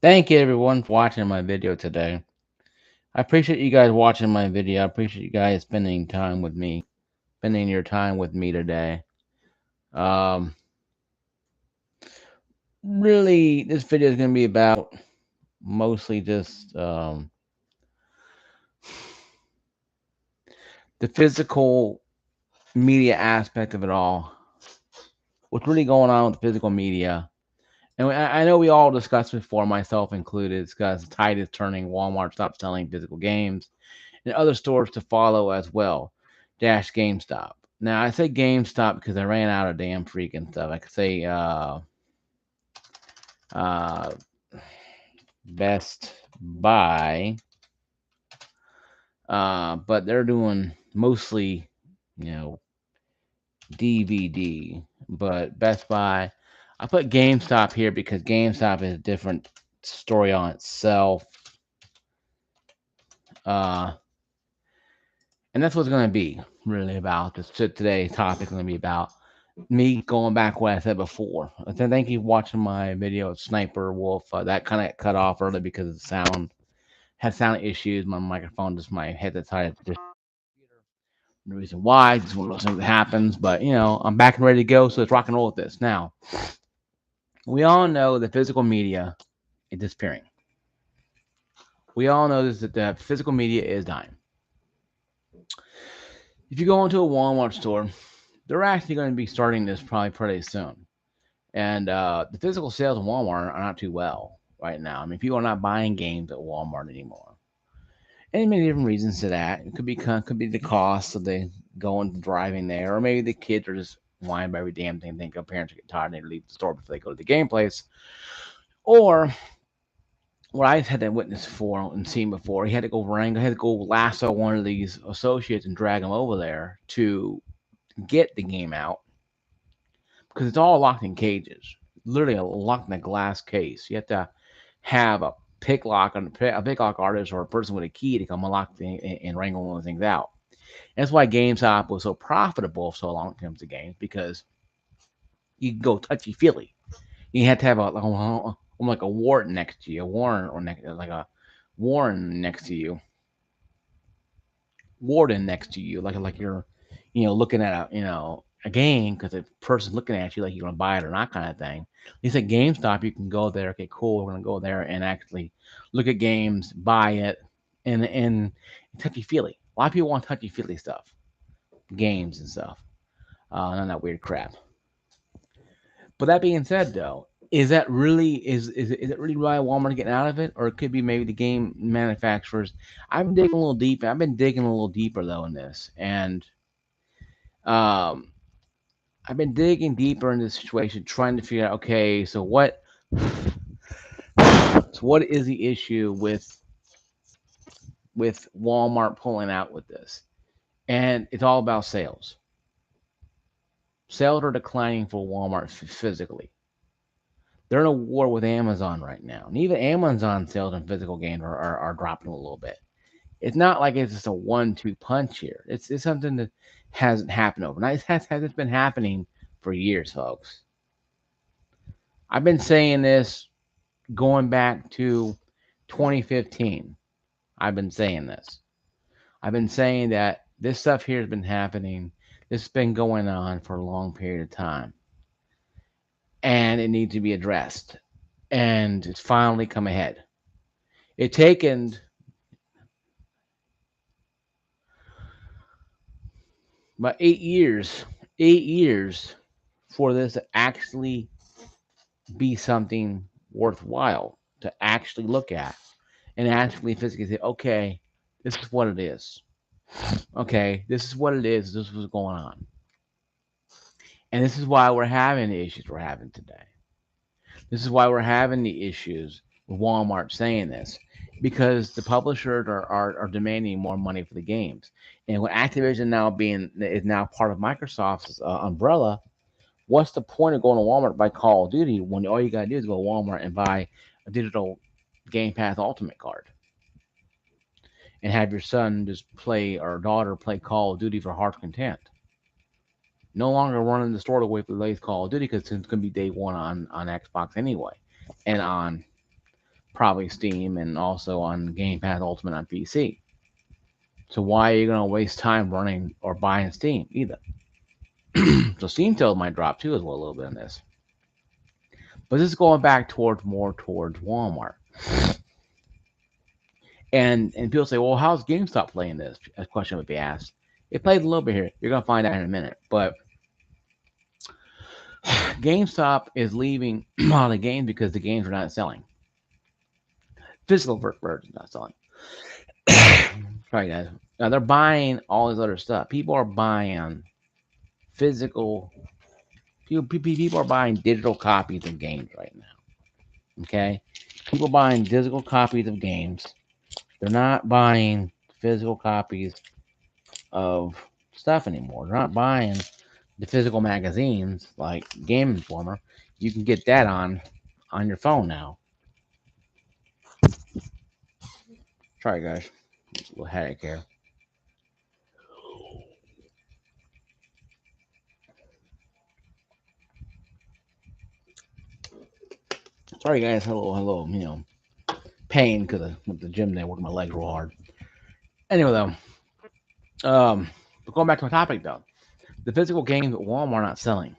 Thank you everyone for watching my video today. I appreciate you guys watching my video. I appreciate you guys spending your time with me today. Um, Really, this video is going to be about mostly just the physical media aspect of it all. What's really going on with physical media? And I know we all discussed before, myself included, discussed the tide is turning. Walmart stopped selling physical games, and other stores to follow as well. Dash GameStop. Now I say GameStop because I ran out of damn freaking stuff. I could say uh, Best Buy, but they're doing mostly, you know, DVD. But Best Buy, I put GameStop here because GameStop is a different story on itself. Uh, and that's what's going to be really about. Today's topic is going to be about me going back what I said before. Thank you for watching my video of Sniper Wolf. That kind of cut off early because of the sound. Had sound issues. My microphone, just my head decided to just the reason why. Just one of those things that happens. But I'm back and ready to go. So let's rock and roll with this. Now, we all know that physical media is disappearing. We all know this that the physical media is dying. If you go into a Walmart store, they're actually going to be starting this probably pretty soon. And the physical sales in Walmart are not too well right now. I mean, people are not buying games at Walmart anymore. And many different reasons to that. It could be the cost of the going driving there, or maybe the kids are just whining about every damn thing. Think their parents get tired and they leave the store before they go to the game place. Or what I've had to witness for and seen before, he had to go lasso one of these associates and drag him over there to get the game out because it's all locked in cages, literally locked in a glass case. You have to have a pick lock artist or a person with a key to come unlock and wrangle one of the things out. And that's why GameStop was so profitable for so long when it comes to games because you can go touchy feely. You had to have like a warden next to you, a warrant or like a warden next to you, warden next to you, like you're looking at a game because the person's looking at you like you're gonna buy it or not kind of thing. At least at GameStop, you can go there. Okay, cool. We're gonna go there and actually look at games, buy it, and touchy feely. A lot of people want touchy feely stuff, games and stuff. None of that weird crap. But that being said, though, is it really why Walmart getting out of it, or it could be maybe the game manufacturers? I've been digging a little deep. I've been digging a little deeper though in this, and um, I've been digging deeper into the situation, trying to figure out, okay, so what is the issue with Walmart pulling out with this? And it's all about sales. Sales are declining for Walmart physically. They're in a war with Amazon right now, and even Amazon sales and physical games are dropping a little bit. It's not like it's just a one-two punch here. It's something that hasn't happened overnight. It's been happening for years, folks. I've been saying this going back to 2015. I've been saying this. I've been saying that this stuff here has been happening. This has been going on for a long period of time, and it needs to be addressed. And it's finally come ahead. It taken about 8 years for this to actually be something worthwhile to actually look at and actually physically say, okay, this is what it is. Okay, this is what it is. This is what's going on. And this is why we're having the issues we're having today. This is why we're having the issues with Walmart saying this. Because the publishers are demanding more money for the games. And with Activision now being is now part of Microsoft's umbrella, what's the point of going to Walmart to buy Call of Duty when all you gotta do is go to Walmart and buy a digital Game Pass Ultimate card and have your son just play or daughter play Call of Duty for heart's content? No longer running the store to wait for the latest Call of Duty because it's going to be day one on Xbox anyway, and on probably Steam and also on Game Pass Ultimate on PC. So why are you going to waste time running or buying Steam either? So Steam sales might drop too as well a little bit in this. But this is going back towards more towards Walmart. And people say, well, how's GameStop playing this? A question would be asked. It played a little bit here. You're gonna find out in a minute. But GameStop is leaving a lot of games because the games are not selling. Physical versions not selling. Sorry guys. Now they're buying all this other stuff. People are buying physical. People are buying digital copies of games right now. Okay, people buying digital copies of games. They're not buying physical copies of stuff anymore. They're not buying the physical magazines like Game Informer. You can get that on your phone now. Sorry guys, it's a little headache here. Sorry guys, hello, pain because I went to the gym there, working my legs real hard. Anyway though, but going back to my topic though, the physical games at Walmart are not selling,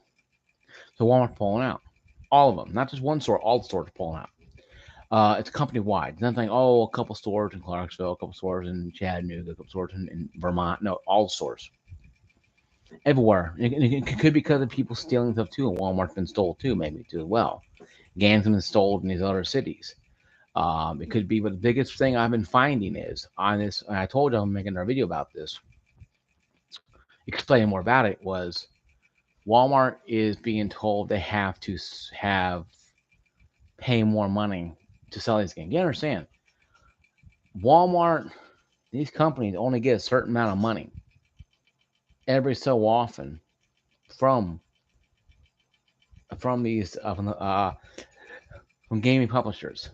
so Walmart's pulling out. All of them, not just one store. All the stores are pulling out. It's company wide. It's nothing like, oh, a couple stores in Clarksville, a couple stores in Chattanooga, a couple stores in Vermont. No, all the stores everywhere. It could be because of people stealing stuff too. And Walmart's been stole too, maybe too as well. Gangs have been stolen in these other cities. It could be, but the biggest thing I've been finding is on this. And I told you I'm making a video about this, explaining more about it. Was Walmart is being told they have to have pay more money to sell these games. You understand? Walmart, these companies only get a certain amount of money every so often from these from gaming publishers.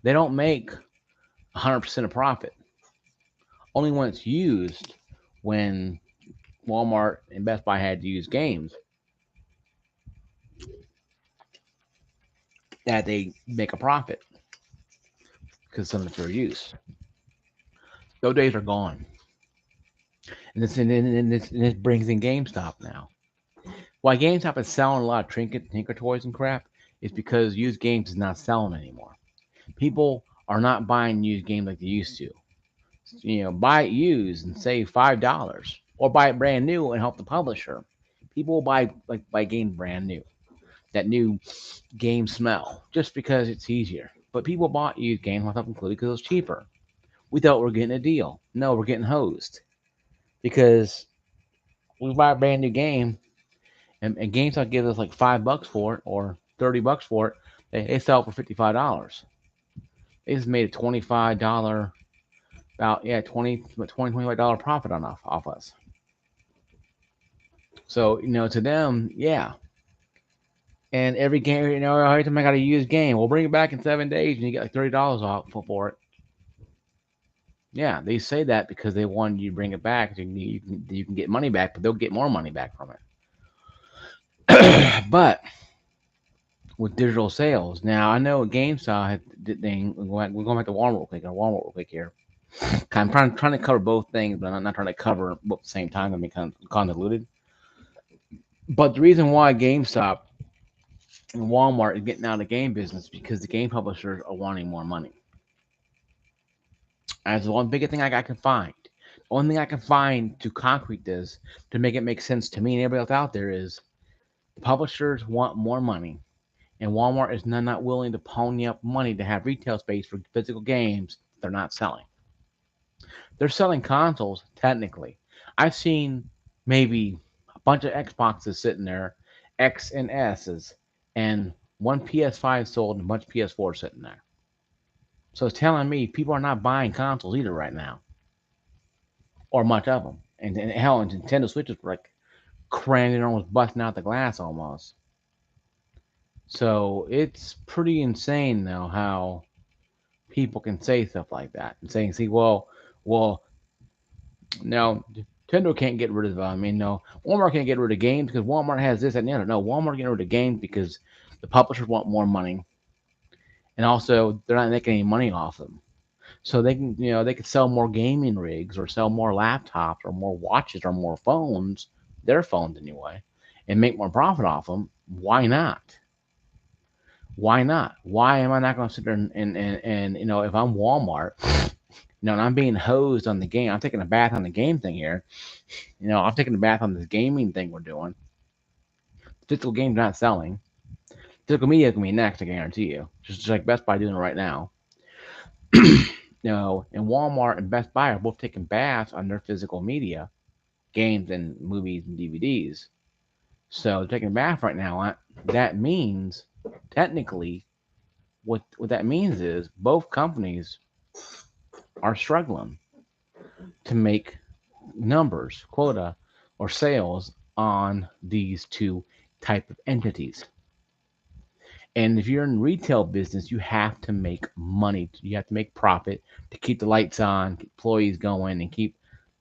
They don't make 100% of profit. Only when it's used, when Walmart and Best Buy had to use games, that they make a profit because some of it's fair use. Those days are gone. And this brings in GameStop now. Why GameStop is selling a lot of tinker toys and crap is because used games is not selling anymore. People are not buying used games like they used to. Buy it used and save $5, or buy it brand new and help the publisher. People will buy games brand new, that new game smell, just because it's easier. But people bought used games, myself included, because it was cheaper. We thought we were getting a deal. No, we're getting hosed because we buy a brand new game, and GameStop gives us like $5 for it or $30 for it. They sell it for $55. They just made a $25 about $25 profit off us. So to them, yeah. And every game, every time I got a used game, we'll bring it back in 7 days, and you get like $30 off for it. Yeah, they say that because they want you to bring it back, so you can get money back, but they'll get more money back from it. But with digital sales, now I know GameStop had the thing. We're going back to Walmart real quick. Walmart real quick here. I'm trying to cover both things, but I'm not trying to cover both at the same time. I mean, kind of convoluted. But the reason why GameStop and Walmart is getting out of the game business is because the game publishers are wanting more money. That's the one big thing I can find. The only thing I can find to concrete this, to make it make sense to me and everybody else out there, is the publishers want more money, and Walmart is not willing to pony up money to have retail space for physical games they're not selling. They're selling consoles, technically. I've seen maybe a bunch of Xboxes sitting there, X and S's, and one PS5 sold and a bunch of PS4 sitting there. So it's telling me people are not buying consoles either right now, or much of them. And hell, and Nintendo Switches were like cramming, almost busting out the glass almost. So it's pretty insane though how people can say stuff like that and saying, "See, well, no, Nintendo can't get rid of. No, Walmart can't get rid of games because Walmart has this and the other. No, Walmart getting rid of games because the publishers want more money, and also they're not making any money off them. So they can, they could sell more gaming rigs or sell more laptops or more watches or more phones, their phones anyway, and make more profit off them. Why not? Why not? Why am I not going to sit there and if I'm Walmart, and I'm being hosed on the game, I'm taking a bath on the game thing here. I'm taking a bath on this gaming thing we're doing. Physical games not selling. Physical media is going to be next, I guarantee you. Just like Best Buy doing it right now. And Walmart and Best Buy are both taking baths on their physical media, games and movies and DVDs. So they're taking a bath right now. That means, technically, what that means is both companies are struggling to make numbers, quota, or sales on these two type of entities. And if you're in retail business, you have to make money. You have to make profit to keep the lights on, keep employees going, and keep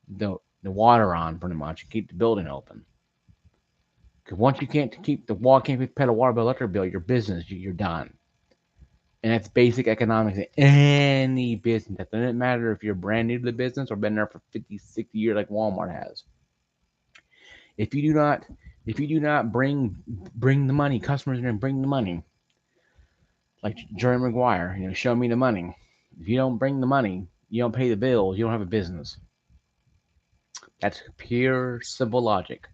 the water on pretty much, and keep the building open. Because once you can't keep the wall, can't pay the water bill, electric bill, your business, you're done. And that's basic economics in any business. That doesn't matter if you're brand new to the business or been there for 50, 60 years like Walmart has. If you do not, if you do not bring the money, customers are going to bring the money. Like Jerry Maguire, show me the money. If you don't bring the money, you don't pay the bills, you don't have a business. That's pure simple logic.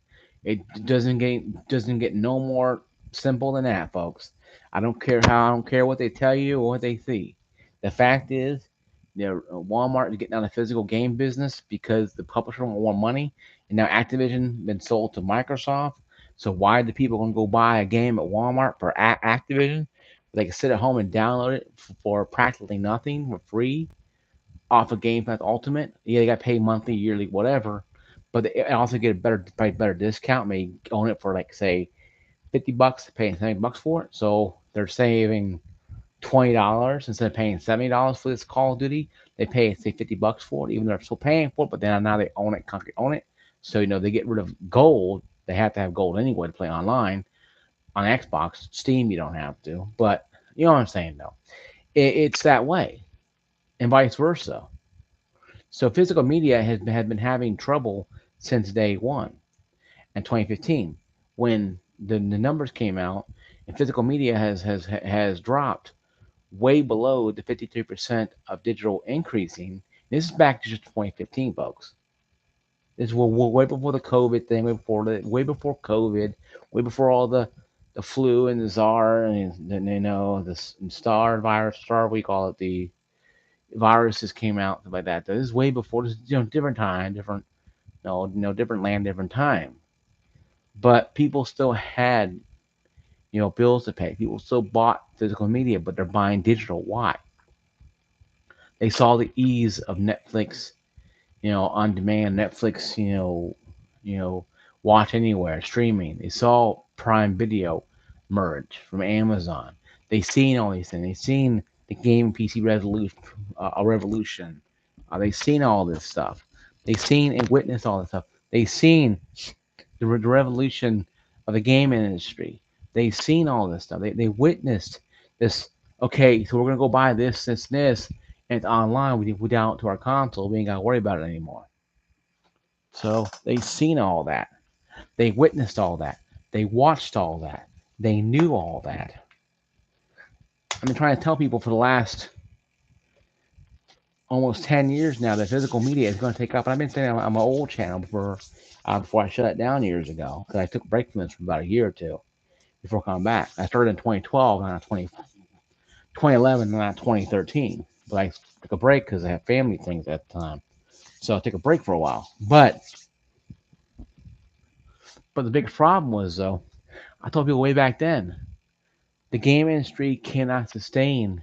It doesn't get no more simple than that, folks. I don't care what they tell you or what they see. The fact is, Walmart is getting out of the physical game business because the publisher want more money, and now Activision been sold to Microsoft. So why do people gonna go buy a game at Walmart for Activision? They can sit at home and download it for practically nothing for free off of Game Pass Ultimate. Yeah, they got paid monthly, yearly, whatever, but they also get a better discount. Maybe own it for like say $50, paying $70 for it. So they're saving $20 instead of paying $70 for this Call of Duty. They pay say $50 for it, even though they're still paying for it. But then now they own it, concrete own it. So they get rid of gold. They have to have gold anyway to play online on Xbox. Steam, you don't have to, but you know what I'm saying though. It's that way, and vice versa. So physical media had been having trouble since day one in 2015 when the numbers came out, and physical media has dropped way below the 53% of digital increasing. This is back to just 2015, folks. This is way before the COVID thing, way before COVID, way before all the flu and the czar and the star virus, star we call it, the viruses came out like that. This is way before. This is different time, different no different land, different time. But people still had bills to pay. People still bought physical media, but they're buying digital. Why? They saw the ease of Netflix, on demand, Netflix, watch anywhere, streaming. They saw Prime Video merge from Amazon. They seen all these things. They seen the game PC resolution, a revolution. They seen all this stuff. They seen and witnessed all this stuff. They seen the revolution of the game industry. They've seen all this stuff. They witnessed this. Okay, so we're gonna go buy this, and it's online. We down to our console. We ain't gotta worry about it anymore. So they've seen all that. They witnessed all that. They watched all that. They knew all that. I've been trying to tell people for the last almost 10 years now that physical media is going to take off. And I've been saying on my old channel before I shut it down years ago because I took a break from this for about a year or two before coming back. I started in 2012, not 2011, not 2013. But I took a break because I had family things at the time. So I took a break for a while. But the biggest problem was, though, I told people way back then, the game industry cannot sustain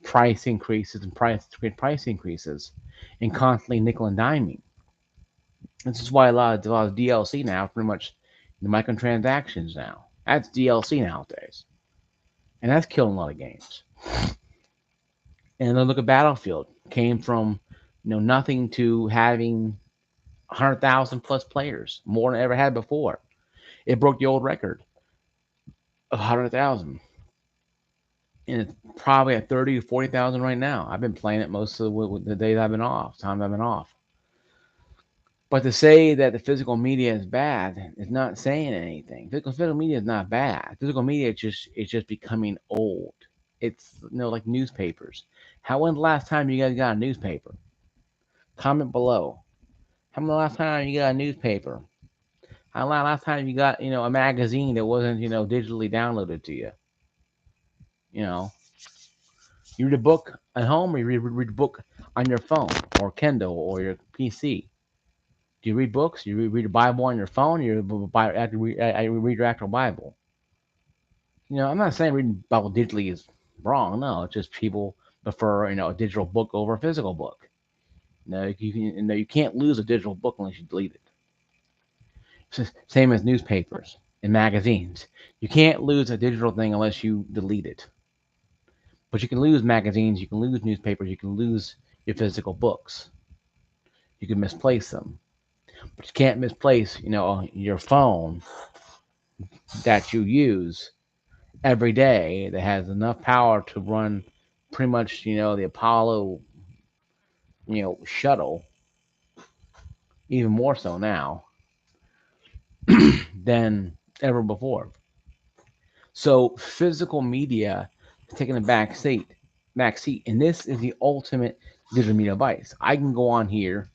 price increases and price increases and constantly nickel and diming. This is why a lot of DLC now, pretty much the microtransactions now. That's DLC nowadays, and that's killing a lot of games. And then look at Battlefield, came from nothing to having 100,000 plus players, more than it ever had before. It broke the old record of 100,000. and it's probably at 30 to 40,000 right now. I've been playing it most of the days I've been off, times I've been off. But to say that the physical media is bad is not saying anything. Physical media is not bad. Physical media is just becoming old. It's like newspapers. When's the last time you guys got a newspaper? Comment below. When the last time you got a newspaper? How long last time you got a magazine that wasn't digitally downloaded to you? You know, you read a book at home, or you read a book on your phone or Kindle or your PC. Do you read books? You read the Bible on your phone? Or you read your actual Bible? I'm not saying reading Bible digitally is wrong. No, it's just people prefer a digital book over a physical book. You can't lose a digital book unless you delete it. Same as newspapers and magazines. You can't lose a digital thing unless you delete it. But you can lose magazines, you can lose newspapers, you can lose your physical books. You can misplace them. But you can't misplace, your phone that you use every day that has enough power to run pretty much, the Apollo, shuttle, even more so now than ever before. So physical media is taking a back seat, and this is the ultimate digital media device. I can go on here,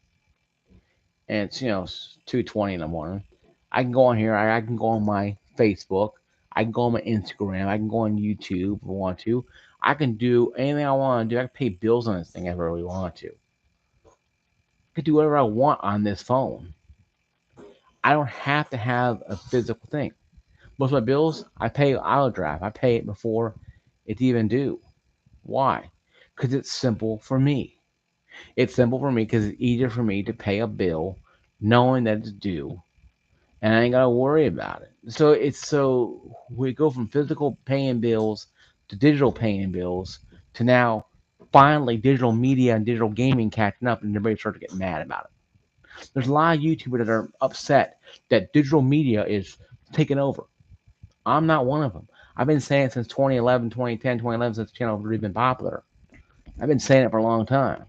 and it's 2:20 in the morning. I can go on here. I can go on my Facebook. I can go on my Instagram. I can go on YouTube if I want to. I can do anything I want to do. I can pay bills on this thing if I really want to. I can do whatever I want on this phone. I don't have to have a physical thing. Most of my bills, I pay auto draft. I pay it before it's even due. Why? Because it's simple for me. It's simple for me because it's easier for me to pay a bill knowing that it's due, and I ain't gotta worry about it. So we go from physical paying bills to digital paying bills to now finally digital media and digital gaming catching up, and everybody starts to get mad about it. There's a lot of YouTubers that are upset that digital media is taking over. I'm not one of them. I've been saying it since 2011, 2010, 2011, since the channel has really been popular. I've been saying it for a long time.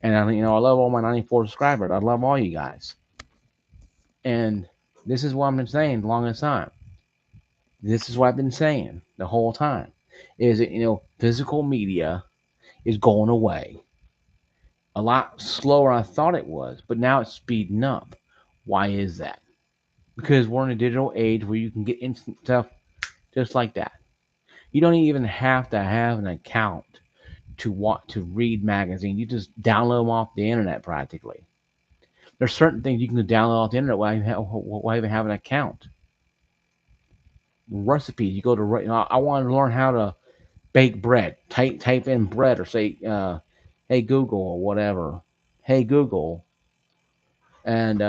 And I love all my 94 subscribers. I love all you guys. And this is what I've been saying the longest time. This is what I've been saying the whole time. Is that physical media is going away a lot slower than I thought it was, but now it's speeding up. Why is that? Because we're in a digital age where you can get instant stuff just like that. You don't even have to have an account to want to read magazines. You just download them off the internet practically. There's certain things you can download off the internet why even have an account. Recipes. You go to I want to learn how to bake bread. Type in bread or say, hey Google or whatever. Hey Google, and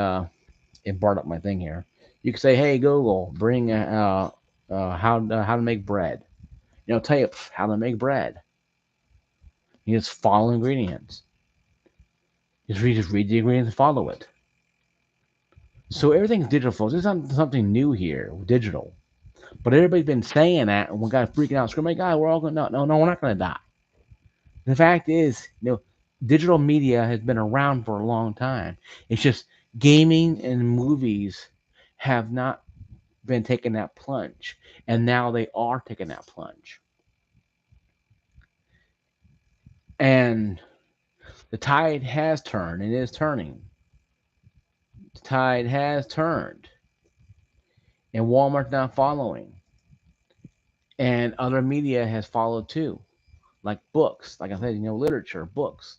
it brought up my thing here. You can say, hey Google, bring how to make bread. Tell you how to make bread. You just follow ingredients. Just read the ingredients and follow it. So everything's digital, folks. This is not something new here, digital. But everybody's been saying that, and we got freaking out, screaming, "My God, we're all going to no, we're not going to die." The fact is, digital media has been around for a long time. It's just gaming and movies have not been taking that plunge, and now they are taking that plunge. And the tide has turned, and it is turning. The tide has turned, and Walmart's not following, and other media has followed too, like books. Like I said, literature, books.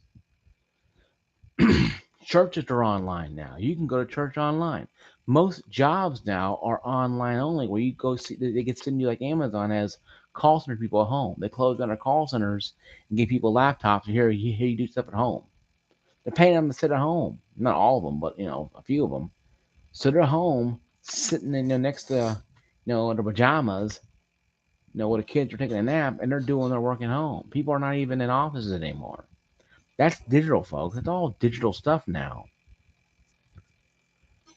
Churches are online now. You can go to church online. Most jobs now are online only, where you go see they can send you like Amazon has call center people at home. They close down their call centers and give people laptops. And here you do stuff at home. They're paying them to sit at home. Not all of them, but a few of them. So they're home, sitting next to their pajamas, where the kids are taking a nap, and they're doing their work at home. People are not even in offices anymore. That's digital, folks. It's all digital stuff now.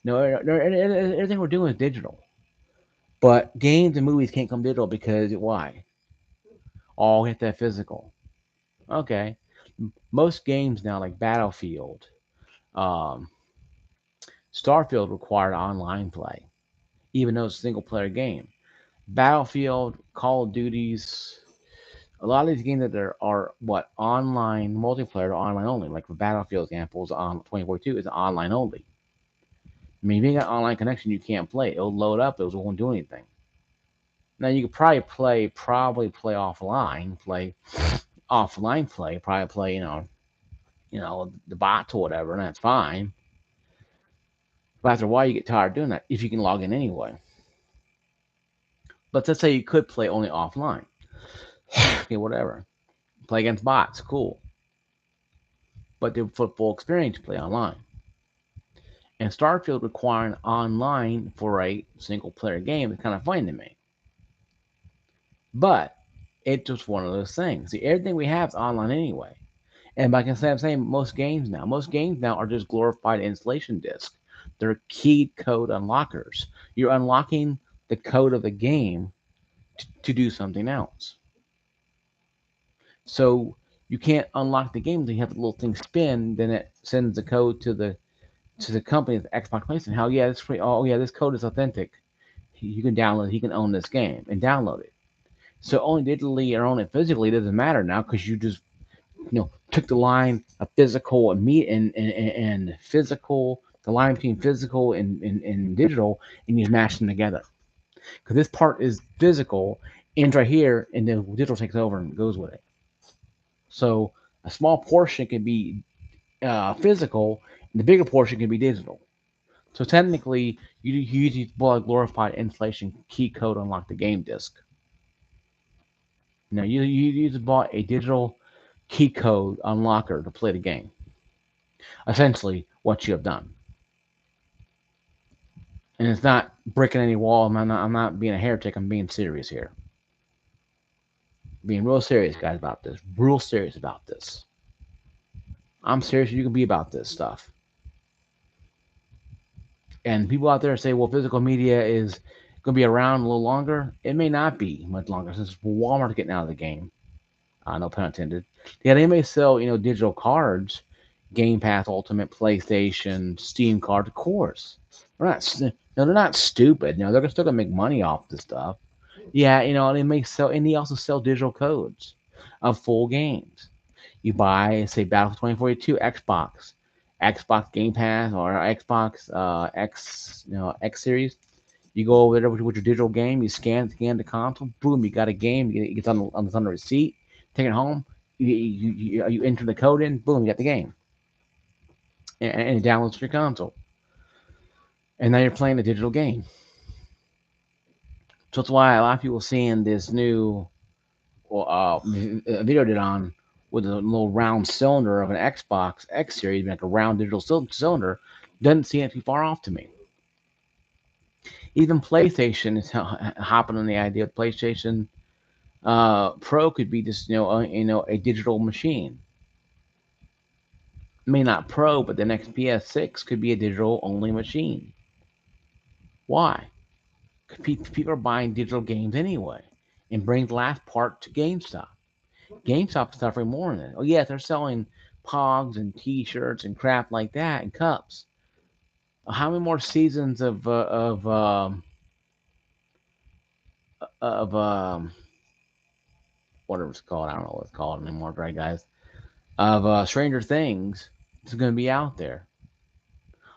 No, everything we're doing is digital. But games and movies can't come digital because why? All hit that physical. Okay. Most games now, like Battlefield, um, Starfield, required online play, even though it's a single player game. Battlefield, Call of Duties, a lot of these games that there are what online multiplayer or online only. Like for Battlefield examples on 2042 is online only. I mean, if you got online connection, you can't play. It'll load up. It won't do anything. Now you could probably play offline, probably play, the bots or whatever, and that's fine. But after a while, you get tired doing that if you can log in anyway. But let's say you could play only offline. Okay, whatever. Play against bots, cool. But the football experience, play online. And Starfield requiring online for a single player game is kind of funny to me. But it's just one of those things. See, everything we have is online anyway. And like I said, I'm saying most games now are just glorified installation discs. They're keyed code unlockers. You're unlocking the code of the game to do something else. So you can't unlock the game until you have the little thing spin. Then it sends the code to the company, the Xbox PlayStation. How yeah, this free. Oh yeah, this code is authentic. You can download. You can own this game and download it. So only digitally or own it physically doesn't matter now because you just took the line of physical and meat and physical, the line between physical and digital, and you smash them together. Because this part is physical, ends right here, and then digital takes over and goes with it. So a small portion can be physical, and the bigger portion can be digital. So technically, you use these glorified inflation key code to unlock the game disc. You use bought a digital key code unlocker to play the game. Essentially, what you have done, and it's not breaking any wall. I'm not being a heretic. I'm being serious here. Being real serious, guys, about this. Real serious about this. I'm serious. You can be about this stuff. And people out there say, well, physical media is going to be around a little longer. It may not be much longer since Walmart's getting out of the game. No pun intended. Yeah, they may sell, digital cards, Game Pass, Ultimate, PlayStation, Steam cards, of course. No, they're not stupid. They're still gonna make money off this stuff. Yeah, they may sell, and they also sell digital codes of full games. You buy, say, Battlefield 2042 Xbox Game Pass or Xbox X Series. You go over there with your digital game. You scan the console. Boom, you got a game. It's on the receipt. Take it home. You enter the code in. Boom, you got the game, and it downloads to your console. And now you're playing a digital game. So that's why a lot of people seeing this new video did on with a little round cylinder of an Xbox X Series, like a round digital cylinder, doesn't seem too far off to me. Even PlayStation is hopping on the idea of PlayStation Pro could be just a digital machine. May not Pro, but the next PS6 could be a digital only machine. Why? People are buying digital games anyway, and bring the last part to GameStop. GameStop's suffering more than it. Oh yeah, they're selling Pogs and T-shirts and crap like that and cups. How many more seasons of whatever it's called? I don't know what it's called anymore, right, guys? Of Stranger Things is going to be out there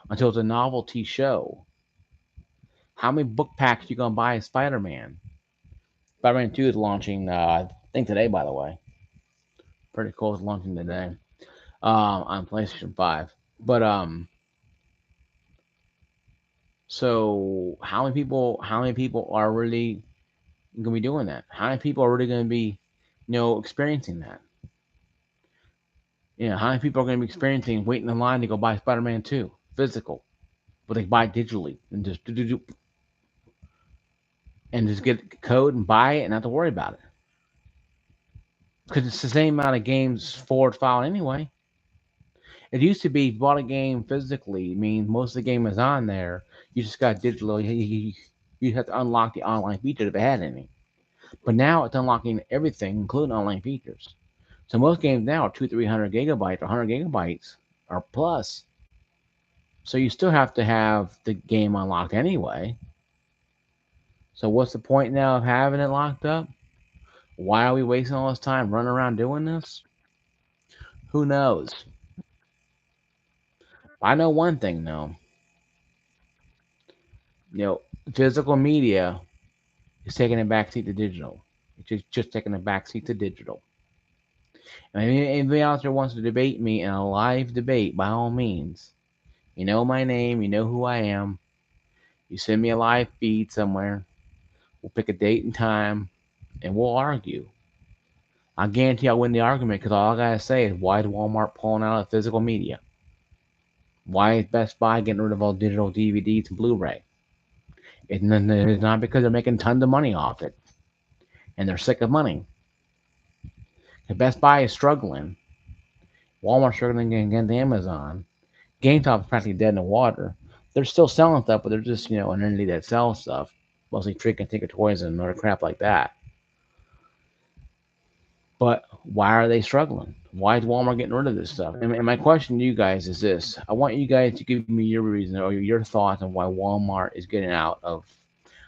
until it's a novelty show. How many book packs you going to buy of Spider-Man? Spider-Man 2 is launching, I think today, by the way. Pretty cool. It's launching today on PlayStation 5. But so how many people are really gonna be doing that? How many people are really gonna be, experiencing that? How many people are gonna be experiencing waiting in line to go buy Spider-Man 2 physical, but they buy it digitally and just get the code and buy it and not to worry about it because it's the same amount of games forward file anyway. It used to be if you bought a game physically, means most of the game is on there. You just got digital. You have to unlock the online feature if it had any. But now it's unlocking everything, including online features. So most games now are 200-300 gigabytes or 100 gigabytes or plus. So you still have to have the game unlocked anyway. So what's the point now of having it locked up? Why are we wasting all this time running around doing this? Who knows? I know one thing though. You know, physical media is taking a backseat to digital. It's just taking a backseat to digital. And if anybody out there wants to debate me in a live debate, by all means, you know my name, you know who I am. You send me a live feed somewhere. We'll pick a date and time, and we'll argue. I guarantee I'll win the argument because all I gotta say is why is Walmart pulling out of physical media? Why is Best Buy getting rid of all digital DVDs and Blu-ray? It's not because they're making tons of money off it, and they're sick of money. If Best Buy is struggling, Walmart's struggling against Amazon. GameStop's practically dead in the water. They're still selling stuff, but they're just an entity that sells stuff, mostly trick and ticket toys and other crap like that. But why are they struggling? Why is Walmart getting rid of this stuff? And my question to you guys is this: I want you guys to give me your reason or your thoughts on why Walmart is getting out of.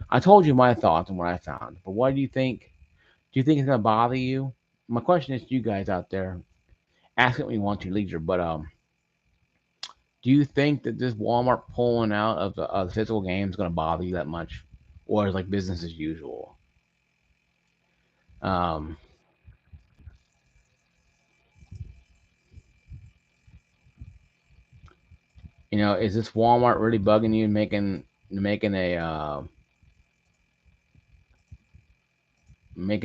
I told you my thoughts on what I found, but what do you think? Do you think it's gonna bother you? My question is to you guys out there. Ask it when you want to, leisure. But do you think that this Walmart pulling out of the physical game is gonna bother you that much, or is like business as usual? Um, is this Walmart really bugging you, making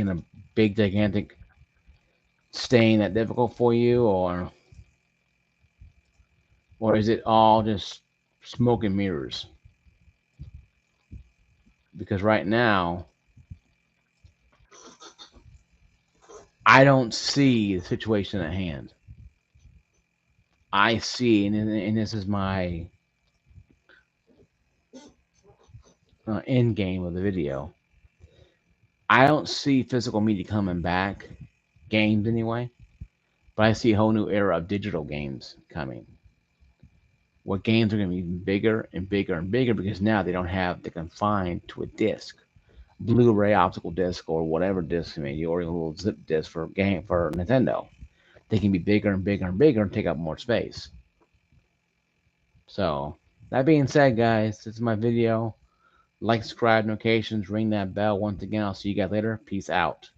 a big gigantic stain that difficult for you, or is it all just smoke and mirrors? Because right now I don't see the situation at hand. I see, and this is my end game of the video. I don't see physical media coming back, games anyway, but I see a whole new era of digital games coming, where games are going to be bigger and bigger and bigger because now they don't have to confine to a disc, Blu-ray, optical disc, or whatever disc maybe, or a little zip disc for Nintendo. They can be bigger and bigger and bigger and take up more space. So that being said, guys, this is my video. Like, subscribe, notifications, ring that bell. Once again, I'll see you guys later. Peace out.